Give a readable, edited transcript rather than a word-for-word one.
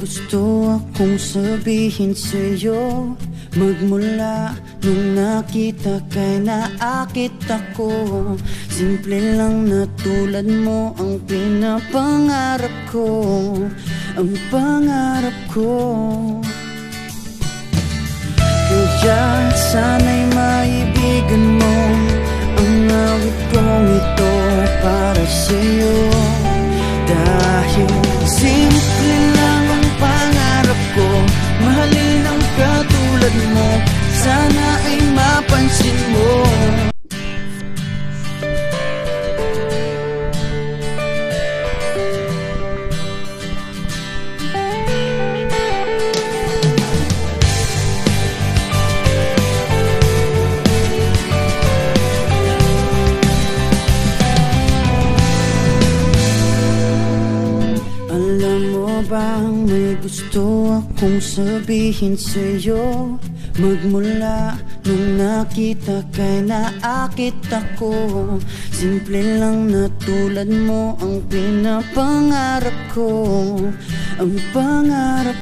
gusto akong sabihin sa'yo. Magmula nung nakita kay naakit ako. Simple lang na tulad mo ang pinapangarap ko. Ang pangarap ko. Kaya sana'y maibigan mo ang awit kong ito para sa'yo. Dahil simple lang ang pangarap ko, mahalin ang katulad mo, sana ay mapansin mo. Alam mo bang may gusto akong sabihin sa'yo? Magmula nung nakita kay naakit ako. Simple lang na tulad mo ang pinapangarap ko. Ang pangarap